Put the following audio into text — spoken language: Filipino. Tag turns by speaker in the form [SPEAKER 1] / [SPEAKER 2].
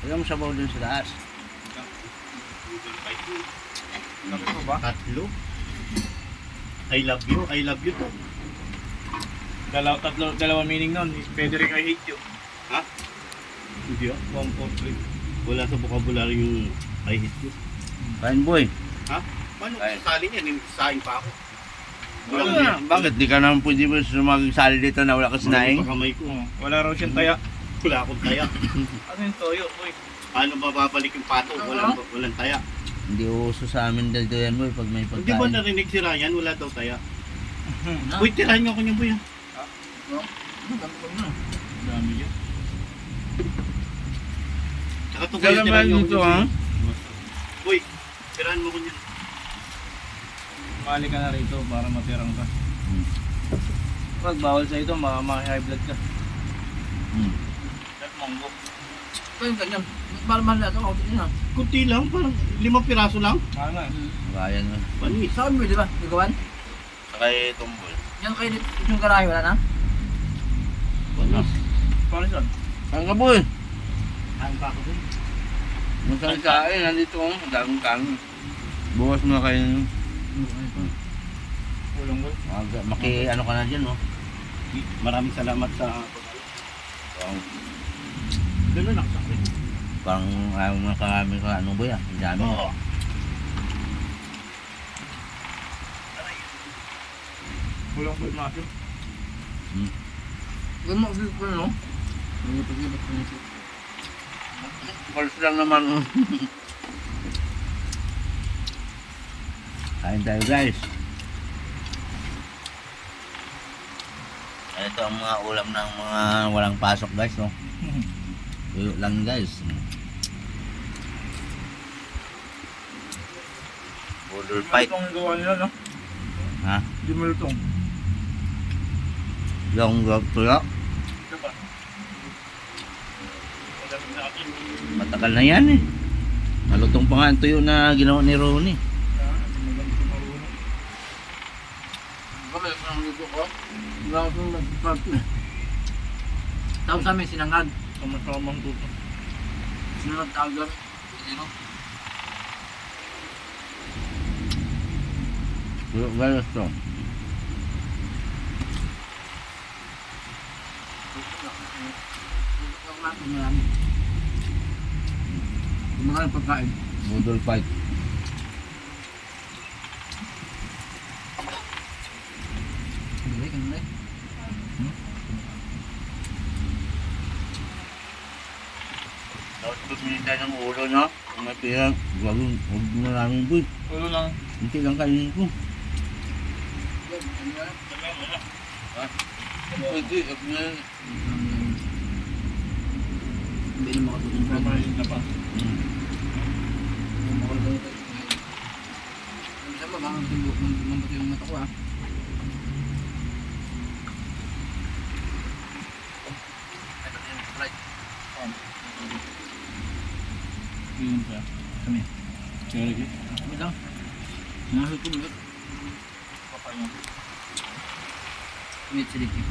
[SPEAKER 1] Yung sabaw dun sa taas.
[SPEAKER 2] Sabi ko ba?
[SPEAKER 3] Tatlo. I love you to.
[SPEAKER 2] Dalawang meaning nun. Pwede rin I hate you.
[SPEAKER 3] Ha? Hindi ah.
[SPEAKER 2] 1, 4, 3.
[SPEAKER 3] Wala sa vocabulary yung I hate you.
[SPEAKER 1] Kain boy.
[SPEAKER 3] Ha? Paano
[SPEAKER 1] Ay.
[SPEAKER 3] sasali niya? Saing pa ako.
[SPEAKER 1] Bakit di ka naman pwede mo sumagsali dito na wala ka sinaing?
[SPEAKER 3] Mali pa kamay ko.
[SPEAKER 2] Wala raw siyang taya.
[SPEAKER 3] Wala akong taya.
[SPEAKER 2] Ano yung toyo, boy?
[SPEAKER 3] Paano ba babalik yung pato? Walang taya.
[SPEAKER 1] Hindi uso sa amin dito yan boy pag may
[SPEAKER 3] Hindi ba
[SPEAKER 1] pagkain.
[SPEAKER 3] narinig si Ryan? Wala daw taya. Uy, tirahan niyo ako niya, boy. Ha?
[SPEAKER 2] Dami yun.
[SPEAKER 3] Tsaka to kayo, tirahan niyo ako
[SPEAKER 1] dito
[SPEAKER 3] niya.
[SPEAKER 1] ha?
[SPEAKER 3] Uy, tirahan mo ko niya.
[SPEAKER 2] Mali ka na rito para matirang ka.
[SPEAKER 1] Hmm.
[SPEAKER 2] Pag bawal sa ito, ma-high blood ka.
[SPEAKER 1] Hmm.
[SPEAKER 2] At monggo.
[SPEAKER 4] Ito yung ganyan. Mahal na ito. Kautin yun ha.
[SPEAKER 3] Kunti lang, parang 5 piraso lang.
[SPEAKER 2] Mahal nga eh.
[SPEAKER 1] Kaya na.
[SPEAKER 3] Panis.
[SPEAKER 4] Saan mo di ba? Ligawan?
[SPEAKER 1] Sakay tumbol.
[SPEAKER 4] Yan kayo yung garahe wala na?
[SPEAKER 3] Panis.
[SPEAKER 2] Paano saan?
[SPEAKER 1] Saan ka boy?
[SPEAKER 3] Kain pa ako dun.
[SPEAKER 1] Masang kain, nandito ko. Daming kanin. Bukas mo na kayo.
[SPEAKER 2] Ulong boy.
[SPEAKER 1] Maki ano ka na dyan no?
[SPEAKER 3] Maraming salamat sa
[SPEAKER 1] Parang,
[SPEAKER 3] Ganun ako sa akin.
[SPEAKER 1] parang ayaw mo na kami ka ano boy ah. Ang dami.
[SPEAKER 3] Oo.
[SPEAKER 2] Ulong boy natin.
[SPEAKER 4] Huwag mo kasi ko no? Hindi pag-ibig ko nito.
[SPEAKER 1] Kalos lang naman. Kain tayo guys. Ito ang mga ulam ng mga walang pasok guys no. Tuyo lang guys. Border fight.
[SPEAKER 2] Itong gawa nila, no?
[SPEAKER 1] Ha?
[SPEAKER 2] Hindi mo lutong.
[SPEAKER 1] Yung tuyo.
[SPEAKER 2] Ito ba? Madami natin.
[SPEAKER 1] Matagal na yan eh. Malutong pa nga ang tuyo na ginawa ni Ronnie.
[SPEAKER 2] Maganda sa marunong.
[SPEAKER 4] Kami ang luto ko. Wala ko itong nag-party. Tawag sa amin sinangag.
[SPEAKER 2] Sama-samang tuto.
[SPEAKER 4] Sinangag tawag kami. Hindi no?
[SPEAKER 1] Tuyo guys to.
[SPEAKER 4] Marami. Kumakain pagkain.
[SPEAKER 1] Border fight.
[SPEAKER 4] Kanilay, kanilay.
[SPEAKER 1] Tapos pumili tayo ng ulo no. Kung may pira, huwag na namin boy.
[SPEAKER 2] Ulo lang.
[SPEAKER 1] Hindi lang kainin ko. Pwede,
[SPEAKER 4] Hindi na makatulong pa.
[SPEAKER 2] Mamalit na pa.
[SPEAKER 4] Sama ba ang timbuk ng yung mata ko ah.
[SPEAKER 2] Yun siya.
[SPEAKER 4] Kami.
[SPEAKER 2] Sige lagi.
[SPEAKER 4] Kami lang. Nahal ko ulit.
[SPEAKER 2] Papayo.
[SPEAKER 4] Ulit si Ricky.